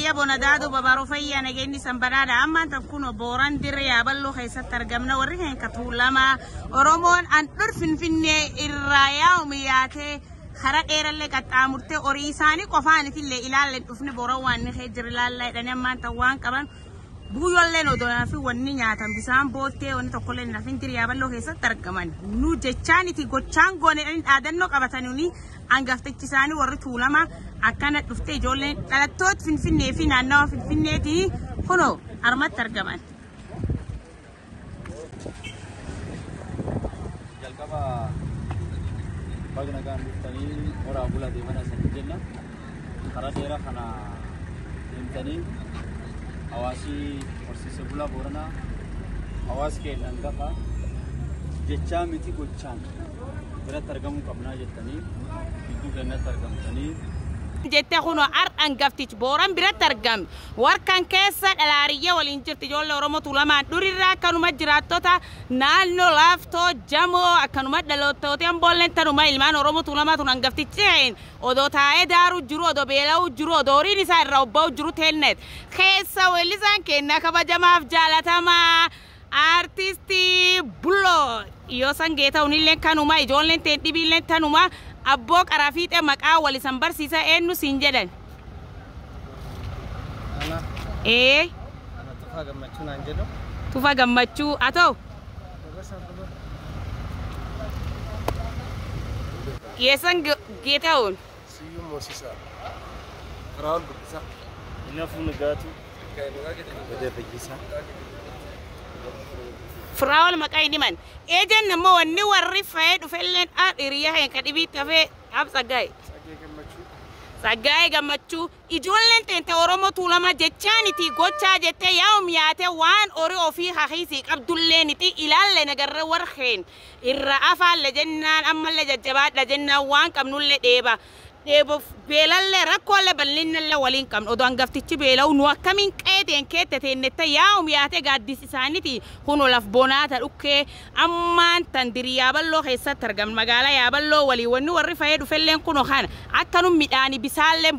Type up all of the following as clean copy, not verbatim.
Fayya Bonadaadu Babaaroo Fayyaa nageenyi sanbanaadha amma takkuno booran dirree yaabaloo keessatti argamna warri kan katuulama Oromoon an Finfinnee irraa yaa'ume yaatee hara dheerallee qaxxaamurtee horii isaanii qofaanitillee ilaalle dhufne boora waan ni jira ilaallaa jedhanii ammaan ta'uwaan qaban buuyyoolleen odoonaa fi wanni nyaatan bisaan boottee wanni tokkollee nafin dirree yaabaloo keessatti argaman nu jechaaniti gochaan goonedhaan dhaadannoo qabatanii angaftichi isaanii warri tuulama akkana dhufte ijoolleen dhalattoota Finfinnee fi naannawa Finfinneetii kunoo armatti argaman. Jalqaba bagna kan dhuftanii horaa bulaa deeman asii jenna. Karaa dheeraa kana deemtanii hawaasii horsiise bulaa Booranaa hawaasa keenya hangafa jechaa miti gochaan biratti argamuu qabnaa jettanii gidduu keenyatti argamtanii jette kuno angaftichi booran biratti argame warkan keessa dhalaariyya waliin jirti ijoollee Oromoo tuulamaan dhurirraa akkanuma jiraattota naannoo laaftoo jamoo akkanuma dhaloottootaan boolleen tanuma ilmaan Oromoo tuulamaa tun angaftichi odoo taa'ee daaru jiru odoo beela'u jiru odoo horiin isaa irraa obba'u jiru teennet keessa weellisaan keenya kabajamaaf jaalatamaa artistii Bulloo yoo sangeeta unillee kanuma ijoolleen teen dhibiillee tanuma Abbo Qaraafiixee maqaa walisan barsiisa eenyu siin jedhan. Ana. Ana Tufa Gammachuu naan jedhu. Tufa Gammachuu atoo. Yesan geetaun. Siyyuu Moosisaa. Firaa'ol Guddisaa. Inafuu Nagaatu. Badee Fayyisaa. Firaa'ol maqaa inni man ejen namo wanni warri fayyee dhufelleen hiriyaa hin kadhibiitti hafee ab Saggaayee Gammachuu ijoolleen teente Oromoo tuulama jechaaniti gochaa jettee yaa'um yaate waan horii ofii haqiisii qabdulleenitti ilaalle nagarra warqeen irra afaalle jennaan ammallee jajjabaadha jennaan waan qabnullee dheeba. Debo beelalle rakkoolle bal'innalle waliin qabnu odoo angaftichi beela'u nu akkamiin qeeteen keette teennetta yaa'um yaate gaaddis isaaniiti kuno laf bonaata dhukkee ammaan tan dirii yaaballoo keessatti argamu magaalaa yaaballoo walii wanni warri fayyee dhufelleen kuno kana akkanum midhaanii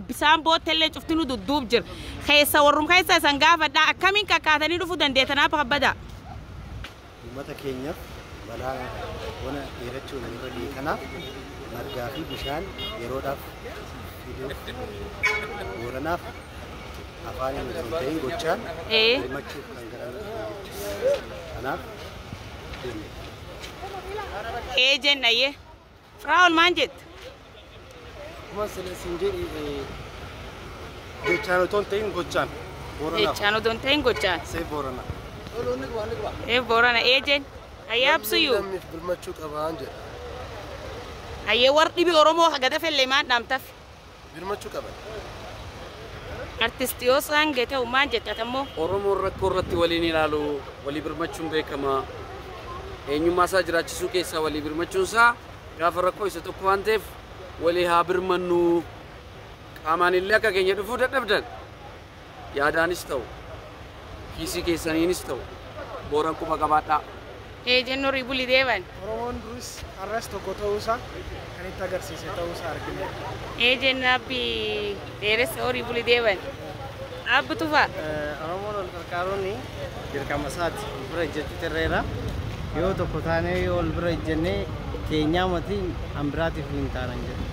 bisaan boottellee cuftinu dudduub jira keessa warrum keessa isan gaafadhaa akkamiin kakkaatanii dhufuu dandeetanaaf habbada. Uummata keenyaaf balaa bona dheerachuun irra dhiikanaaf margaa fi bishaan yeroodhaaf Booranaaf afaan hin ta'in gochaan hirmachuuf kan garan kanaaf jennaye Firaa'ol maan jette? Kuma siin jedhi jechaan otoo hin ta'in gochaan Booranaaf jechaan otoo hin ta'in gochaan Boorana Boorana jen ayyaabsuyyuu hirmachuu qabaan jedha. Aye war dhibi Oromoo hagada felleemaan dhaamtaf. Hirmachuu qaban. Artisti yoo isaan geete uumaan jettatammoo. Oromoo rakkoo irratti waliin ilaalu walii birmachuun beekama. Eenyummaa isaa jiraachisuu keessaa walii birmachuun isaa gaafa rakkoo isa tokko waan ta'eef walii haa birmannu qaamaan illee akka keenya dhufuu dadhabdan yaadaanis ta'u kiisii keessaniinis ta'u Booran quba qabaadhaa. Jenno ribuli deeban. Oromoon duris har'as tokko ta'uusaa kan itti agarsiise ta'uusaa argine. Jenna abbi dheeressa horii buli deeban. Abbi tufa. Oromoon ol qarqaaruun dirqama isaati bira ejjechuu irreera. Yoo tokko taanee yoo ol bira ejjennee keenyaa matii hambiraatiif hin taanan jedhu.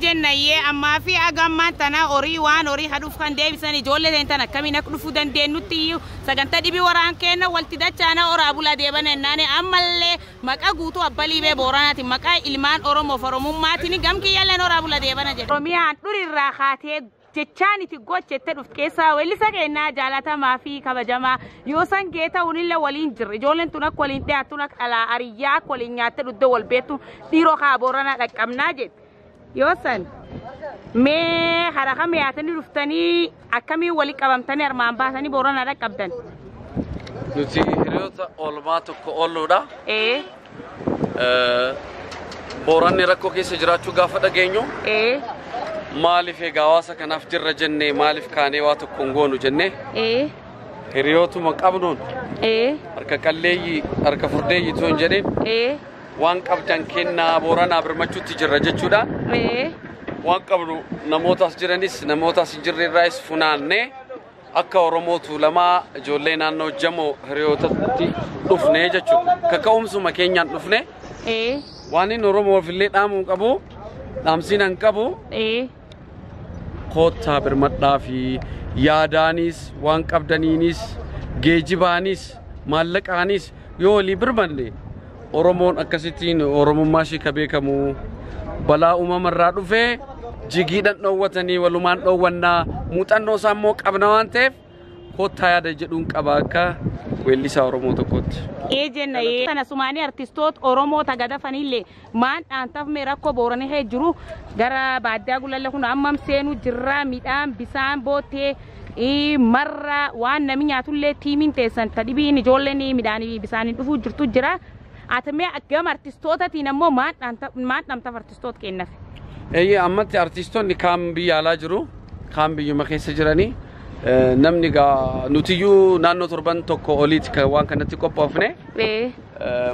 Jenna yee ammaa fi agammaan tana horii waan horii haduuf kan deebisan ijoollee ta'an akkamiin akka dhufuu dandeenyutti iyyuu sagantaa dhibii waraan kenna walti dachaana horaa bulaa deeban ennaane ammallee maqaa guutuu abbaliibee Booranaati maqaa ilmaan Oromoof Oromummaatiin gamkiyyalleen horaa bulaa deebana jedhe. Oromiyaan dhurirraa kaatee jechaaniti gochette dhuft keessaa weellisa kennaa jaalatamaa fi kabajamaa yoo san geeta unillee waliin jirre ijoolleen tun akka waliin dhiyaattuun akka dhalaa ariyyaa akka waliin nyaatte dhudde wal beektu dhiiroo kaa Booranaa dhaqqabnaa jedhe. Yosan mee haraka miyaatanii dhuftanii akkamiin wali qabamtanii armaan baasanii Booranaa dhaqqabdan. Nuti hiriyoota oolmaa tokko oolluudha. Booranni rakkoo keessa jiraachuu gaafa dhageenyu. Maaliif egaa hawaasa kanaaf jirra jennee maaliif kaanee waa tokko hin goonu jennee. Hiriyootuma qabnuun. Harka qalleeyyii harka furdeeyyii too hin jedhin. Waan qabdan kennaa Booranaa birmachuutti jirra jechuudha. waan qabnu namootas jiranis namootas hin jirreerraayis funaannee akka Oromootu lama ijoollee naannoo Jamoo hiriyootatti dhufnee jechuudha. Kaka'umsuma keenyaan dhufne waan inni Oromoof illee dhaamuu qabu dhaamsiin hin qabu koottaa birmadhaa fi yaadaanis waan qabdaniinis geejibaanis maallaqaanis yoo walii birmanne Oromoon akkasittiin Oromummaa ishee ka beekamu balaa uumamarraa dhufee jigiidhaan dhoowwatanii walumaan dhoowwannaa muuxannoo isaa immoo qabna waan ta'eef koottaa yaada jedhuun qaba akka weellisaa Oromoo tokkotti. Ejenna sana sumaanii artistoota Oromoo tagadafaniillee maan dhaantafme rakkoo booranii hee jiru gara baadiyyaa gulalle kun ammam seenuu jirra midhaan bisaan bootee marra waan namni nyaatullee tiimiin teessan tadhibiin ijoolleen midhaanii bisaanii dhufuu jirtu jira. Atamee akkam artistootatiin ammoo maan dhaamtaaf artistoota kennaaf. Ammatti artistoonni kaan biyya alaa jiru kaan biyyuma keessa jiranii namni gaa nutiyyuu naannoo torban tokko oliiti waan kanatti qophoofne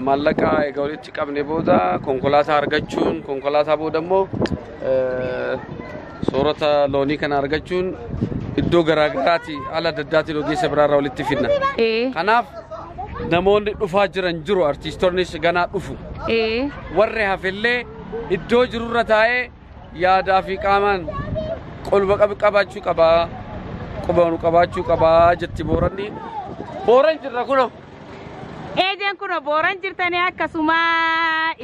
maallaqa egaa walitti qabne booda konkolaataa argachuun konkolaataa booda immoo soorata loonii kana argachuun iddoo garaagaraati ala daddaatti ogeessa biraarraa walitti fidna. Kanaaf namoonni dhufaa jiran jiru artistoonnis ganaa dhufu warri hafillee iddoo jirurra taa'ee yaadaa fi qaamaan qolba qabaachuu qabaa qubanu qabaachuu qabaa jetti booranni booran jirra kuno ejen kuno booran jirtanii akkasuma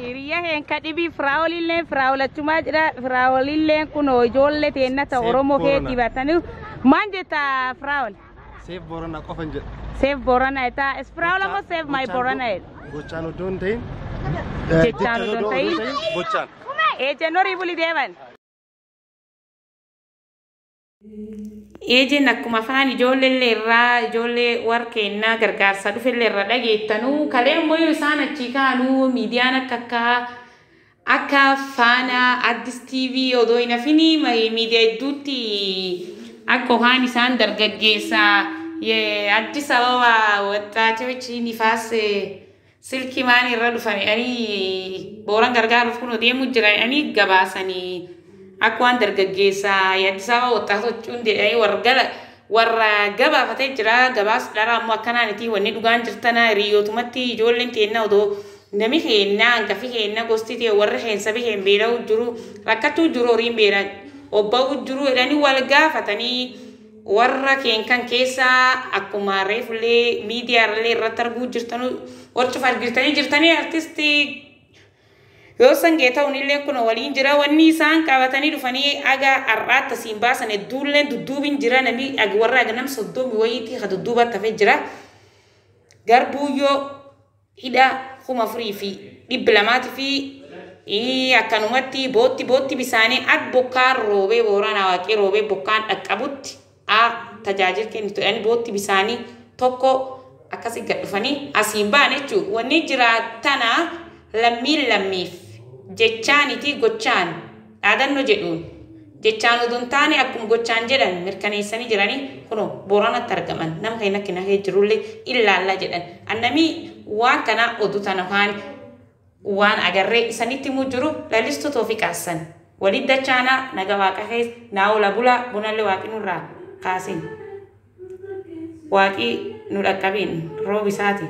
hiriya heenka dhibii firaawolachuma jira firaawolilleen kuno ijoollee teennata Oromoo kee dibatanii maan jetta firaawol Save Borana qofan jedha. Save Borana ita Firaawol mo save my Borana Gochaan odoon ta'in jechaan odoon ta'in gochaan ejen horii buli deeman ejen akkuma afaan ijoollee irraa ijoollee warkeenna gargaarsa dhufellee irra dhageettanuu kalee immoo isaan achi kaanuu miidiyaan akka faana Addis TV odoo hin hafini miidiyaa hedduutti akka haan isaan dargaggeessa Addis Ababa ወጣቶች ንፋስ ስልክ ማን ይረዱፈኒ አኒ ቦራን gargaaruuf kun deemu jira ani gabaasani akwan dargaggeessa Addis Ababa ወጣቶች hundee warra gabaafatee jira gabaas dara ammoo akkanaaniti wanni dhugaan jirtana riyootumatti ijoolleen teenna odoo nami keenna hangafi keenna gostite warri keensa biheen beela'u jiru rakkatu jiru horiin beela obba'u jiru jedhanii wal gaafatanii warra keenkan keessa akkuma reefullee miidiyaarlee irratti arguu jirtanu warra jirtanii artistii yoo sangee ta'unillee kun waliin jira wanni isaan qabatanii dhufanii aga arraata siin baasan hedduulleen dudduubin jira namni warra aganam soddomi wayiitii ha dudduuba tafee jira garbuuyyoo hidha 4,200 fi akkanumatti bootti bisaanii ak bokkaan roobee Booranaa waaqee roobee bokkaan dhaqqabutti tajaajil kennitu yani bootti bisaanii tokko akkasi gad dhufanii asiin baan jechuudha wanni jiraatana lammiif jechaaniti gochaan dhaadannoo jedhuun jechaan odoon taane akkuma gochaan jedhan mirkaneessanii jiranii kuno Booranatti argaman nama kan akka nahee jirullee ilaalla jedhan annami waan kana oduu tana waan agarree isanitti mujuru lalistu toofiqaasan walid dachaana naga waaqa kees naawula bula bunallee waaqi nurraa kaasin waaqi nu dhaqqabiin roobisaati